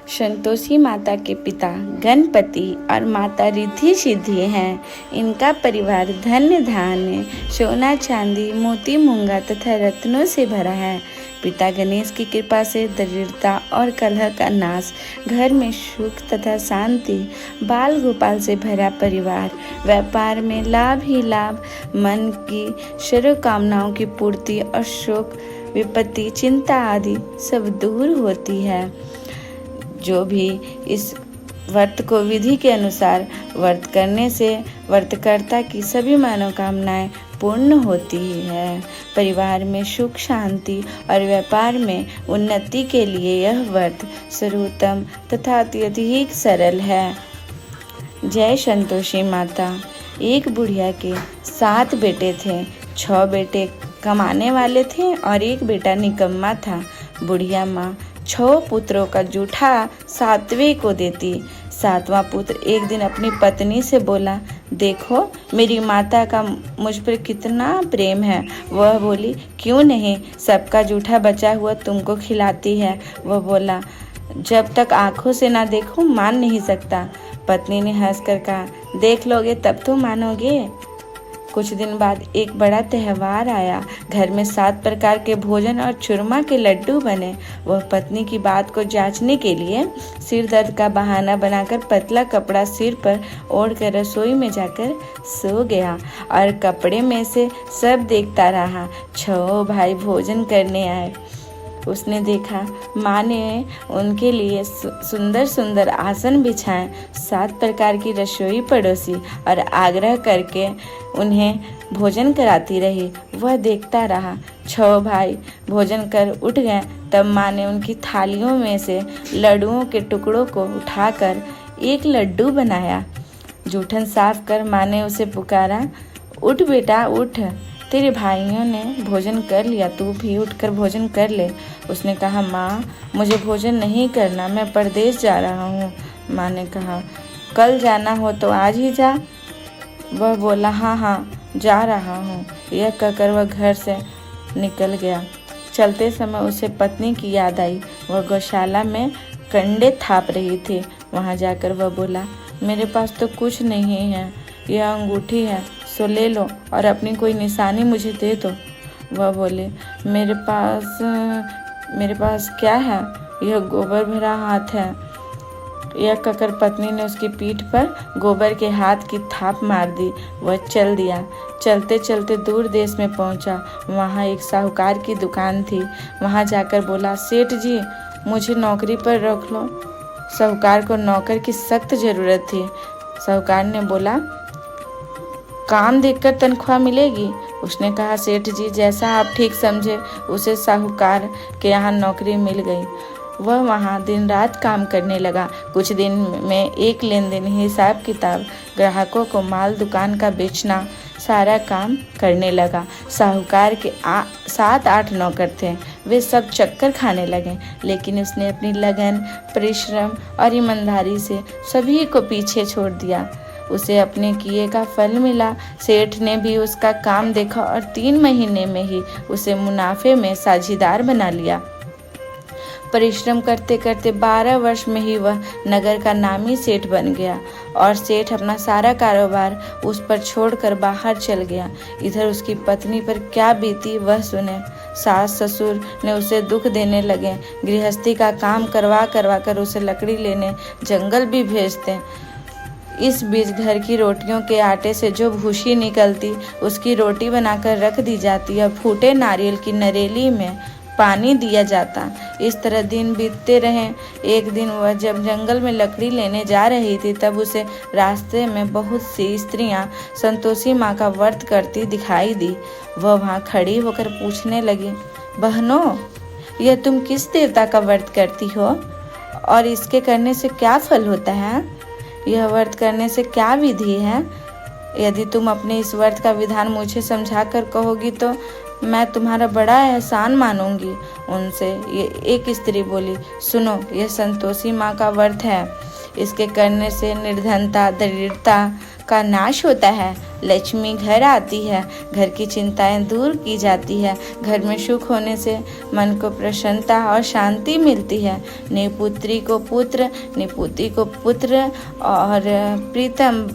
संतोषी माता के पिता गणपति और माता रिद्धि सिद्धि हैं। इनका परिवार धन्य धान्य, सोना चांदी, मोती मूंगा तथा रत्नों से भरा है। पिता गणेश की कृपा से दरिद्रता और कलह का नाश, घर में सुख तथा शांति, बाल गोपाल से भरा परिवार, व्यापार में लाभ ही लाभ, मन की सर्व कामनाओं की पूर्ति और शोक विपत्ति चिंता आदि सब दूर होती है। जो भी इस व्रत को विधि के अनुसार व्रत करने से व्रतकर्ता की सभी मनोकामनाएं पूर्ण होती है। परिवार में सुख शांति और व्यापार में उन्नति के लिए यह व्रत सर्वोत्तम तथा अत्यधिक सरल है। जय संतोषी माता। एक बुढ़िया के 7 बेटे थे। 6 बेटे कमाने वाले थे और एक बेटा निकम्मा था। बुढ़िया माँ 6 पुत्रों का जूठा 7वें को देती। 7वां पुत्र एक दिन अपनी पत्नी से बोला, देखो मेरी माता का मुझ पर कितना प्रेम है। वह बोली, क्यों नहीं, सबका जूठा बचा हुआ तुमको खिलाती है। वह बोला, जब तक आंखों से ना देखो मान नहीं सकता। पत्नी ने हंसकर कहा, देख लोगे तब तो मानोगे। कुछ दिन बाद एक बड़ा त्यौहार आया। घर में 7 प्रकार के भोजन और चूरमा के लड्डू बने। वह पत्नी की बात को जांचने के लिए सिर दर्द का बहाना बनाकर पतला कपड़ा सिर पर ओढ़कर रसोई में जाकर सो गया और कपड़े में से सब देखता रहा। 6 भाई भोजन करने आए। उसने देखा माँ ने उनके लिए सुंदर सुंदर आसन बिछाए, 7 प्रकार की रसोई पड़ोसी और आग्रह करके उन्हें भोजन कराती रही। वह देखता रहा। 6 भाई भोजन कर उठ गए। तब माँ ने उनकी थालियों में से लड्डुओं के टुकड़ों को उठाकर एक लड्डू बनाया। जूठन साफ कर माँ ने उसे पुकारा, उठ बेटा उठ, तेरे भाइयों ने भोजन कर लिया, तू भी उठकर भोजन कर ले। उसने कहा, माँ मुझे भोजन नहीं करना, मैं परदेश जा रहा हूँ। माँ ने कहा, कल जाना हो तो आज ही जा। वह बोला, हाँ हाँ जा रहा हूँ। यह कहकर वह घर से निकल गया। चलते समय उसे पत्नी की याद आई। वह गौशाला में कंडे थाप रही थी। वहाँ जाकर वह बोला, मेरे पास तो कुछ नहीं है, यह अंगूठी है, सो ले लो और अपनी कोई निशानी मुझे दे दो। वह बोले, मेरे पास क्या है, यह गोबर भरा हाथ है। यह कहकर पत्नी ने उसकी पीठ पर गोबर के हाथ की थाप मार दी। वह चल दिया। चलते चलते दूर देश में पहुंचा। वहाँ एक साहूकार की दुकान थी। वहाँ जाकर बोला, सेठ जी मुझे नौकरी पर रख लो। साहूकार को नौकर की सख्त जरूरत थी। साहूकार ने बोला, काम देखकर तनख्वाह मिलेगी। उसने कहा, सेठ जी जैसा आप ठीक समझे। उसे साहूकार के यहाँ नौकरी मिल गई। वह वहाँ दिन रात काम करने लगा। कुछ दिन में एक लेनदेन, हिसाब किताब, ग्राहकों को माल दुकान का बेचना, सारा काम करने लगा। साहूकार के 7-8 नौकर थे। वे सब चक्कर खाने लगे, लेकिन उसने अपनी लगन, परिश्रम और ईमानदारी से सभी को पीछे छोड़ दिया। उसे अपने किए का फल मिला। सेठ ने भी उसका काम देखा और 3 महीने में ही उसे मुनाफे में साझीदार बना लिया। परिश्रम करते करते 12 वर्ष में ही वह नगर का नामी सेठ बन गया और सेठ अपना सारा कारोबार उस पर छोड़कर बाहर चल गया। इधर उसकी पत्नी पर क्या बीती वह सुने। सास ससुर ने उसे दुख देने लगे। गृहस्थी का काम करवा कर उसे लकड़ी लेने जंगल भी भेजते। इस बीच घर की रोटियों के आटे से जो भूसी निकलती उसकी रोटी बनाकर रख दी जाती और फूटे नारियल की नरेली में पानी दिया जाता। इस तरह दिन बीतते रहे। एक दिन वह जब जंगल में लकड़ी लेने जा रही थी, तब उसे रास्ते में बहुत सी स्त्रियां संतोषी माँ का व्रत करती दिखाई दी। वह वहाँ खड़ी होकर पूछने लगी, बहनों यह तुम किस देवता का व्रत करती हो और इसके करने से क्या फल होता है? यह व्रत करने से क्या विधि है? यदि तुम अपने इस व्रत का विधान मुझे समझा कर कहोगी तो मैं तुम्हारा बड़ा एहसान मानूंगी। उनसे ये एक स्त्री बोली, सुनो यह संतोषी माँ का व्रत है। इसके करने से निर्धनता, दरिद्रता, का नाश होता है, लक्ष्मी घर आती है, घर की चिंताएं दूर की जाती है, घर में सुख होने से मन को प्रसन्नता और शांति मिलती है। निपुत्री को पुत्र, निपुत्री को पुत्र और प्रीतम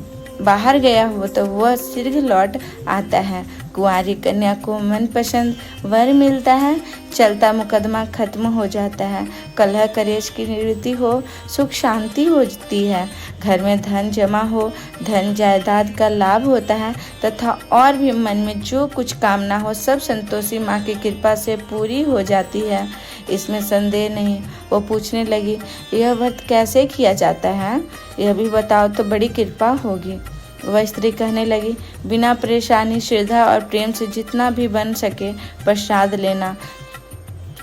बाहर गया हो तो वह शीघ्र लौट आता है। कुंवारी कन्या को मनपसंद वर मिलता है, चलता मुकदमा खत्म हो जाता है, कलह कलेश की निवृत्ति हो, सुख शांति होती है, घर में धन जमा हो, धन जायदाद का लाभ होता है तथा और भी मन में जो कुछ कामना हो सब संतोषी माँ की कृपा से पूरी हो जाती है, इसमें संदेह नहीं। वो पूछने लगी, यह व्रत कैसे किया जाता है, यह भी बताओ तो बड़ी कृपा होगी। वह स्त्री कहने लगी, बिना परेशानी, श्रद्धा और प्रेम से जितना भी बन सके प्रसाद लेना,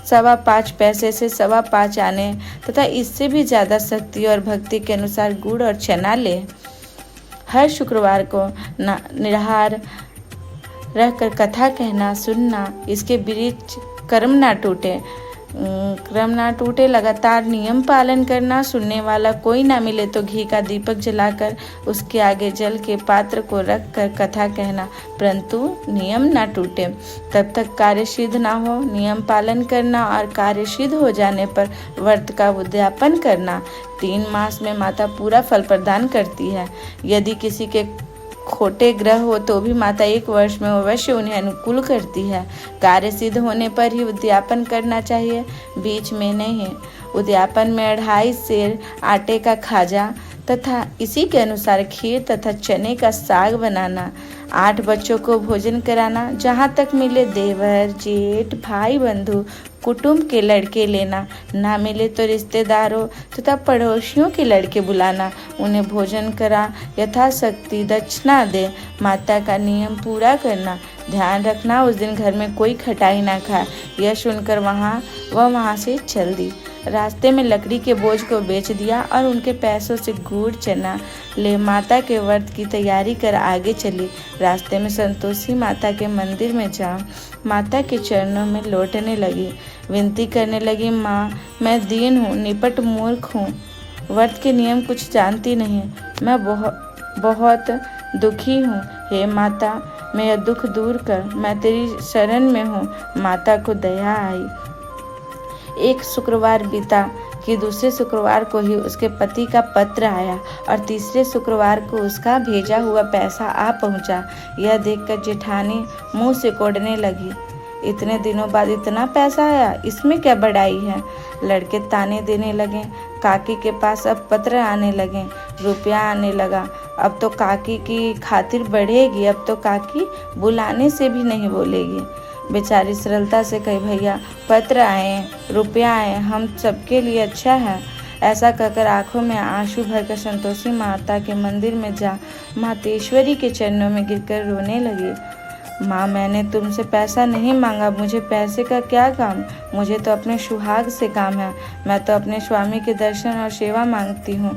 5.25 पैसे से 5.25 आने तथा इससे भी ज़्यादा शक्ति और भक्ति के अनुसार गुड़ और चना ले। हर शुक्रवार को निराहार रहकर कथा कहना सुनना, इसके बीच कर्म ना टूटे, लगातार नियम पालन करना, सुनने वाला कोई ना मिले तो घी का दीपक जलाकर उसके आगे जल के पात्र को रख कर कथा कहना, परंतु नियम ना टूटे तब तक कार्य सिद्ध ना हो। नियम पालन करना और कार्य सिद्ध हो जाने पर व्रत का उद्यापन करना। 3 मास में माता पूरा फल प्रदान करती है। यदि किसी के खोटे ग्रह हो तो भी माता 1 वर्ष में अवश्य उन्हें अनुकूल करती है। कार्य सिद्ध होने पर ही उद्यापन करना चाहिए, बीच में नहीं। उद्यापन में 2.5 सेर आटे का खाजा तथा इसी के अनुसार खीर तथा चने का साग बनाना, 8 बच्चों को भोजन कराना, जहाँ तक मिले देवर, जेठ, भाई, बंधु, कुटुंब के लड़के लेना, ना मिले तो रिश्तेदारों तथा पड़ोसियों के लड़के बुलाना, उन्हें भोजन करा, यथाशक्ति दक्षिणा दे, माता का नियम पूरा करना। ध्यान रखना उस दिन घर में कोई खटाई ना खाए। यह सुनकर वहाँ से चल दी। रास्ते में लकड़ी के बोझ को बेच दिया और उनके पैसों से गुड़ चना ले माता के व्रत की तैयारी कर आगे चली। रास्ते में संतोषी माता के मंदिर में जा माता के चरणों में लौटने लगी, विनती करने लगी, माँ मैं दीन हूँ, निपट मूर्ख हूँ, व्रत के नियम कुछ जानती नहीं, मैं बहुत दुखी हूँ। हे माता मेरा दुख दूर कर, मैं तेरी शरण में हूँ। माता को दया आई। एक शुक्रवार बीता कि दूसरे शुक्रवार को ही उसके पति का पत्र आया और तीसरे शुक्रवार को उसका भेजा हुआ पैसा आ पहुंचा। यह देखकर जेठानी मुंह से कोड़ने लगी, इतने दिनों बाद इतना पैसा आया, इसमें क्या बड़ाई है। लड़के ताने देने लगे। काकी के पास अब पत्र आने लगे, रुपया आने लगा। अब तो काकी की खातिर बढ़ेगी, अब तो काकी बुलाने से भी नहीं बोलेगी। बेचारी सरलता से कही, भैया पत्र आए, रुपया आए, हम सबके लिए अच्छा है। ऐसा कहकर आंखों में आंसू भरकर संतोषी माता के मंदिर में जा मातेश्वरी के चरणों में गिरकर रोने लगी। माँ मैंने तुमसे पैसा नहीं मांगा, मुझे पैसे का क्या काम, मुझे तो अपने सुहाग से काम है, मैं तो अपने स्वामी के दर्शन और सेवा मांगती हूँ।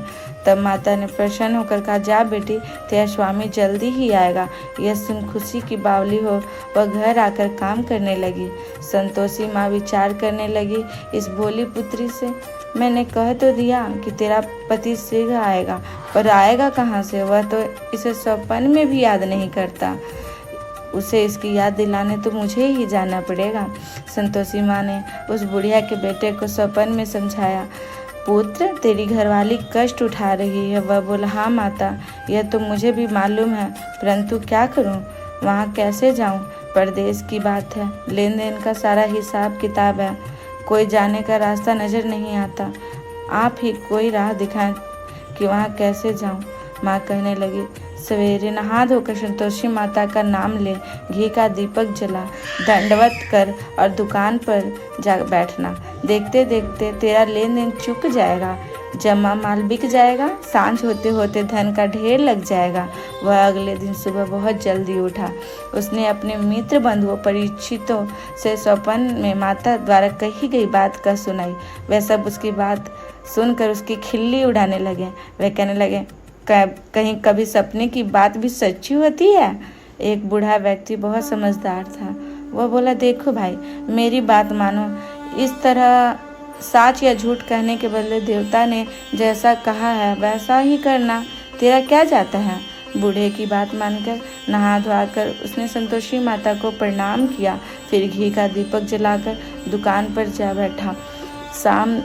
तब माता ने प्रसन्न होकर कहा, जा बेटी तेरा स्वामी जल्दी ही आएगा। यह सुन खुशी की बावली हो वह घर आकर काम करने लगी। संतोषी माँ विचार करने लगी, इस भोली पुत्री से मैंने कह तो दिया कि तेरा पति शीघ्र आएगा, पर आएगा कहाँ से, वह तो इसे सपन में भी याद नहीं करता। उसे इसकी याद दिलाने तो मुझे ही जाना पड़ेगा। संतोषी माँ ने उस बुढ़िया के बेटे को सपन में समझाया, पुत्र तेरी घरवाली कष्ट उठा रही है। वह बोला, हाँ माता यह तो मुझे भी मालूम है, परंतु क्या करूं, वहाँ कैसे जाऊं, परदेश की बात है, लेन देन का सारा हिसाब किताब है, कोई जाने का रास्ता नज़र नहीं आता, आप ही कोई राह दिखाएं कि वहाँ कैसे जाऊं। माँ कहने लगी, सवेरे नहा धोकर संतोषी माता का नाम ले, घी का दीपक जला, दंडवत कर और दुकान पर जा बैठना। देखते देखते तेरा लेन देन चुक जाएगा, जमा माल बिक जाएगा, सांझ होते होते धन का ढेर लग जाएगा। वह अगले दिन सुबह बहुत जल्दी उठा। उसने अपने मित्र बंधुओं परिचितों से स्वप्न में माता द्वारा कही गई बात का सुनाई। वह सब उसकी बात सुनकर उसकी खिल्ली उड़ाने लगे। वह कहने लगे, कहीं कभी सपने की बात भी सच्ची होती है। एक बूढ़ा व्यक्ति बहुत समझदार था। वह बोला, देखो भाई मेरी बात मानो, इस तरह सच या झूठ कहने के बदले देवता ने जैसा कहा है वैसा ही करना, तेरा क्या जाता है। बूढ़े की बात मानकर नहा धोकर उसने संतोषी माता को प्रणाम किया। फिर घी का दीपक जलाकर दुकान पर जा बैठा। शाम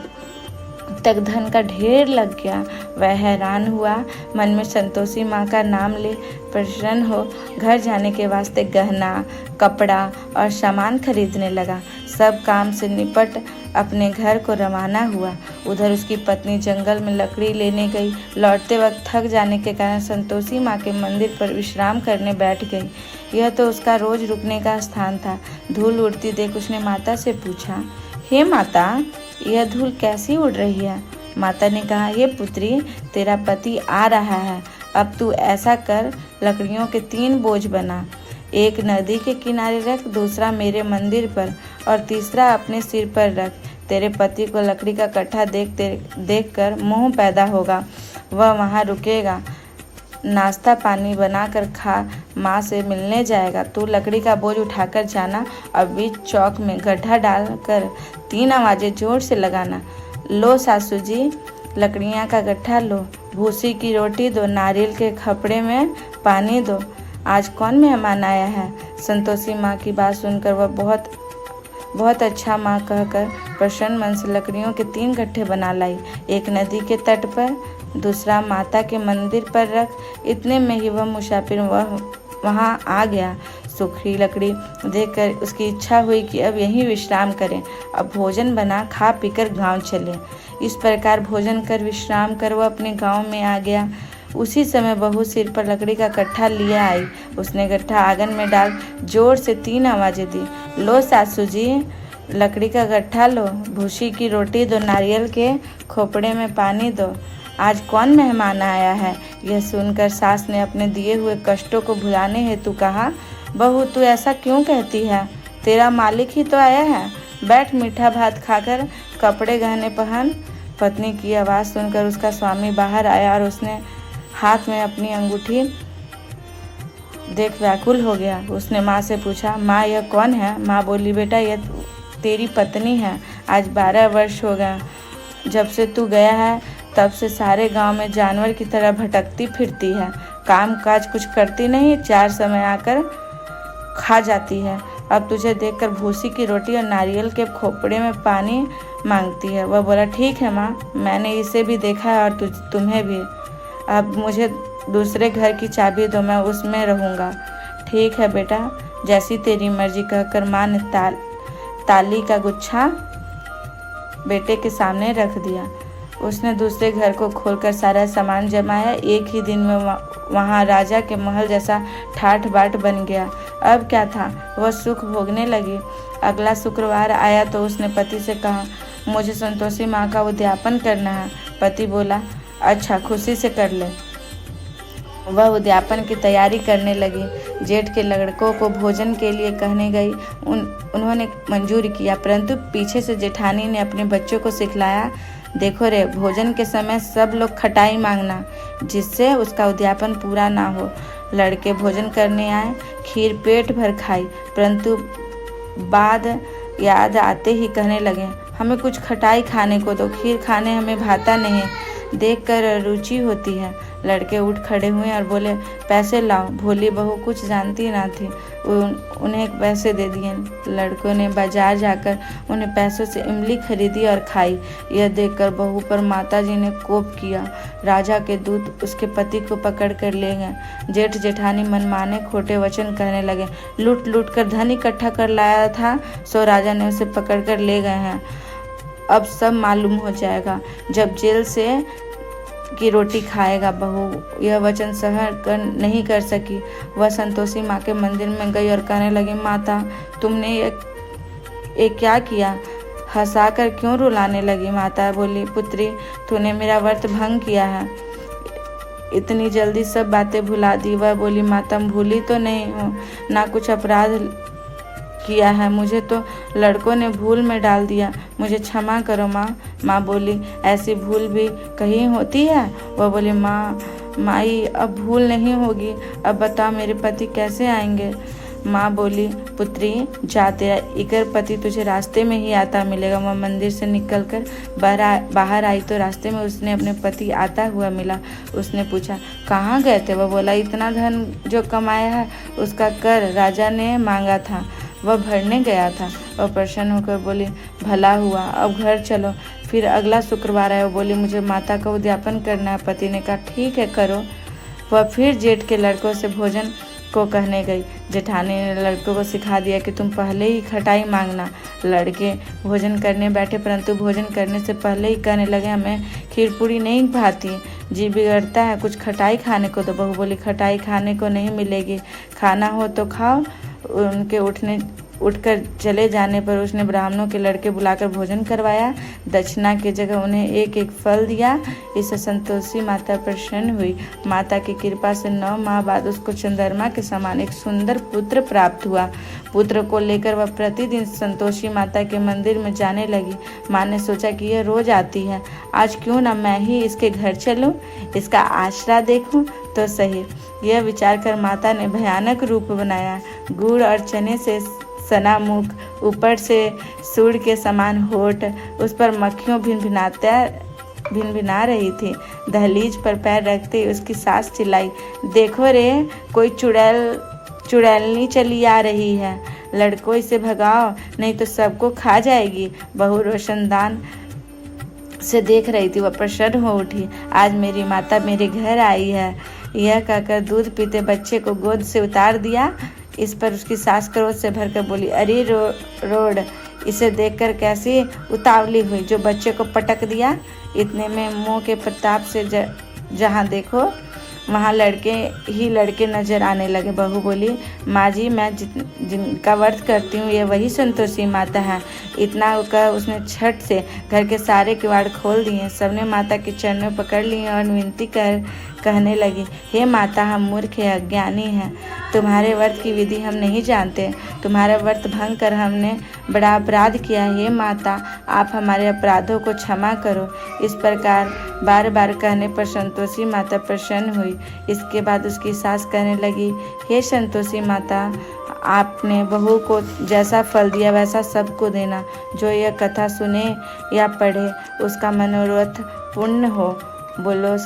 तक धन का ढेर लग गया। वह हैरान हुआ, मन में संतोषी माँ का नाम ले प्रसन्न हो घर जाने के वास्ते गहना, कपड़ा और सामान खरीदने लगा। सब काम से निपट अपने घर को रवाना हुआ। उधर उसकी पत्नी जंगल में लकड़ी लेने गई। लौटते वक्त थक जाने के कारण संतोषी माँ के मंदिर पर विश्राम करने बैठ गई। यह तो उसका रोज रुकने का स्थान था। धूल उड़ती देख उसने माता से पूछा, हे माता, यह धूल कैसी उड़ रही है? माता ने कहा, हे पुत्री, तेरा पति आ रहा है। अब तू ऐसा कर, लकड़ियों के 3 बोझ बना। एक नदी के किनारे रख, दूसरा मेरे मंदिर पर और तीसरा अपने सिर पर रख। तेरे पति को लकड़ी का कट्टा देख कर मोह पैदा होगा। वह वहाँ रुकेगा, नाश्ता पानी बनाकर खा माँ से मिलने जाएगा। तू लकड़ी का बोझ उठाकर जाना और बीच चौक में गड्ढा डालकर 3 आवाज़ें जोर से लगाना। लो सासू जी, लकड़ियाँ का गट्ठा लो, भूसी की रोटी दो, नारियल के खपड़े में पानी दो। आज कौन मेहमान आया है? संतोषी माँ की बात सुनकर वह बहुत अच्छा माँ कहकर प्रसन्न मन से लकड़ियों के 3 गट्ठे बना लाई। एक नदी के तट पर, दूसरा माता के मंदिर पर रख। इतने में ही वह मुसाफिर वहाँ आ गया। सूखी लकड़ी देखकर उसकी इच्छा हुई कि अब यहीं विश्राम करें। अब भोजन बना खा पीकर गांव चले। इस प्रकार भोजन कर विश्राम कर वह अपने गांव में आ गया। उसी समय बहू सिर पर लकड़ी का कट्टा लिए आई। उसने गट्ठा आंगन में डाल जोर से 3 आवाज़ें दी। लो सासू जी, लकड़ी का गट्ठा लो, भूसी की रोटी दो, नारियल के खोपड़े में पानी दो। आज कौन मेहमान आया है? यह सुनकर सास ने अपने दिए हुए कष्टों को भुलाने हेतु कहा, बहू तू ऐसा क्यों कहती है? तेरा मालिक ही तो आया है। बैठ, मीठा भात खाकर कपड़े गहने पहन। पत्नी की आवाज़ सुनकर उसका स्वामी बाहर आया और उसने हाथ में अपनी अंगूठी देख व्याकुल हो गया। उसने माँ से पूछा, माँ यह कौन है? माँ बोली, बेटा यह तेरी पत्नी है। आज 12 वर्ष हो गए जब से तू गया है, तब से सारे गांव में जानवर की तरह भटकती फिरती है। काम काज कुछ करती नहीं, 4 समय आकर खा जाती है। अब तुझे देखकर भूसी की रोटी और नारियल के खोपड़े में पानी मांगती है। वह बोला, ठीक है माँ, मैंने इसे भी देखा है और तुम्हें भी। अब मुझे दूसरे घर की चाबी दो, मैं उसमें रहूँगा। ठीक है बेटा, जैसी तेरी मर्जी, कहकर माँ ने ताली का गुच्छा बेटे के सामने रख दिया। उसने दूसरे घर को खोलकर सारा सामान जमाया। एक ही दिन में वहाँ राजा के महल जैसा ठाठ बाट बन गया। अब क्या था, वह सुख भोगने लगी। अगला शुक्रवार आया तो उसने पति से कहा, मुझे संतोषी माँ का उद्यापन करना है। पति बोला, अच्छा, खुशी से कर ले। वह उद्यापन की तैयारी करने लगी। जेठ के लड़कों को भोजन के लिए कहने गई। उन्होंने मंजूर किया, परंतु पीछे से जेठानी ने अपने बच्चों को सिखलाया, देखो रे, भोजन के समय सब लोग खटाई मांगना, जिससे उसका उद्यापन पूरा ना हो। लड़के भोजन करने आए, खीर पेट भर खाई, परंतु बाद याद आते ही कहने लगे, हमें कुछ खटाई खाने को दो, खीर खाने हमें भाता नहीं, देखकर रुचि होती है। लड़के उठ खड़े हुए और बोले, पैसे लाओ। भोली बहू कुछ जानती ना थी, उन्हें पैसे दे दिए। लड़कों ने बाजार जाकर उन्हें पैसों से इमली खरीदी और खाई। यह देखकर बहू पर माताजी ने कोप किया। राजा के दूत उसके पति को पकड़ कर ले गए। जेठ जेठानी मनमाने खोटे वचन कहने लगे, लूट लूट कर धन इकट्ठा कर लाया था, सो राजा ने उसे पकड़ कर ले गए हैं। अब सब मालूम हो जाएगा जब जेल से की रोटी खाएगा। बहू यह वचन सहन नहीं कर सकी। वह संतोषी माँ के मंदिर में गई और कहने लगी, माता तुमने ये क्या किया? हंसाकर क्यों रुलाने लगी? माता बोली, पुत्री तूने मेरा व्रत भंग किया है, इतनी जल्दी सब बातें भुला दी। वह बोली, माता भूली तो नहीं हूँ, ना कुछ अपराध किया है, मुझे तो लड़कों ने भूल में डाल दिया, मुझे क्षमा करो माँ। माँ बोली, ऐसी भूल भी कहीं होती है? वह बोली, माई अब भूल नहीं होगी, अब बताओ मेरे पति कैसे आएंगे? माँ बोली, पुत्री जा, तेरा इकर पति तुझे रास्ते में ही आता मिलेगा। वह मंदिर से निकलकर बाहर आई तो रास्ते में उसने अपने पति आता हुआ मिला। उसने पूछा, कहाँ गए थे? वह बोला, इतना धन जो कमाया है उसका कर राजा ने मांगा था, वह भरने गया था। वह प्रसन्न होकर बोली, भला हुआ, अब घर चलो, फिर अगला शुक्रवार है। वो बोली, मुझे माता का उद्यापन करना है। पति ने कहा, ठीक है, करो। वह फिर जेठ के लड़कों से भोजन को कहने गई। जेठानी ने लड़कों को सिखा दिया कि तुम पहले ही खटाई मांगना। लड़के भोजन करने बैठे, परंतु भोजन करने से पहले ही कहने लगे, हमें खीर पूरी नहीं भाती, जी बिगड़ता है, कुछ खटाई खाने को। तो बहू बोली, खटाई खाने को नहीं मिलेगी, खाना हो तो खाओ। उनके उठकर चले जाने पर उसने ब्राह्मणों के लड़के बुलाकर भोजन करवाया। दक्षिणा की जगह उन्हें एक एक फल दिया। इससे संतोषी माता प्रसन्न हुई। माता की कृपा से 9 माह बाद उसको चंद्रमा के समान एक सुंदर पुत्र प्राप्त हुआ। पुत्र को लेकर वह प्रतिदिन संतोषी माता के मंदिर में जाने लगी। माँ ने सोचा कि यह रोज आती है, आज क्यों न मैं ही इसके घर चलूं, इसका आश्रा देखूं तो सही। यह विचार कर माता ने भयानक रूप बनाया। गुड़ और चने से सना मुख, ऊपर से सूर्य के समान होठ, उस पर मक्खियों भिनभिना रही थी। दहलीज पर पैर रखते ही उसकी सास चिल्लाई, देखो रे, कोई चुड़ैलनी चली आ रही है, लड़कों इसे भगाओ नहीं तो सबको खा जाएगी। बहू रोशनदान से देख रही थी। वह प्रसन्न हो उठी, आज मेरी माता मेरे घर आई है। यह कहकर दूध पीते बच्चे को गोद से उतार दिया। इस पर उसकी सास क्रोध से भरकर बोली, अरे रोड, इसे देखकर कैसी उतावली हुई जो बच्चे को पटक दिया। इतने में मुंह के प्रताप से जहाँ देखो वहाँ लड़के नजर आने लगे। बहू बोली, माँ जी, मैं जिनका व्रत करती हूँ ये वही संतोषी माता है। इतना कह उसने झट से घर के सारे किवाड़ खोल दिए। सबने माता के चरणों पकड़ लिए और विनती कहने लगी, हे माता, हम मूर्ख हैं, अज्ञानी हैं, तुम्हारे व्रत की विधि हम नहीं जानते, तुम्हारा व्रत भंग कर हमने बड़ा अपराध किया। हे माता, आप हमारे अपराधों को क्षमा करो। इस प्रकार बार बार कहने पर संतोषी माता प्रसन्न हुई। इसके बाद उसकी सास कहने लगी, हे संतोषी माता, आपने बहू को जैसा फल दिया वैसा सबको देना। जो यह कथा सुने या पढ़े उसका मनोरथ पूर्ण हो। बोलो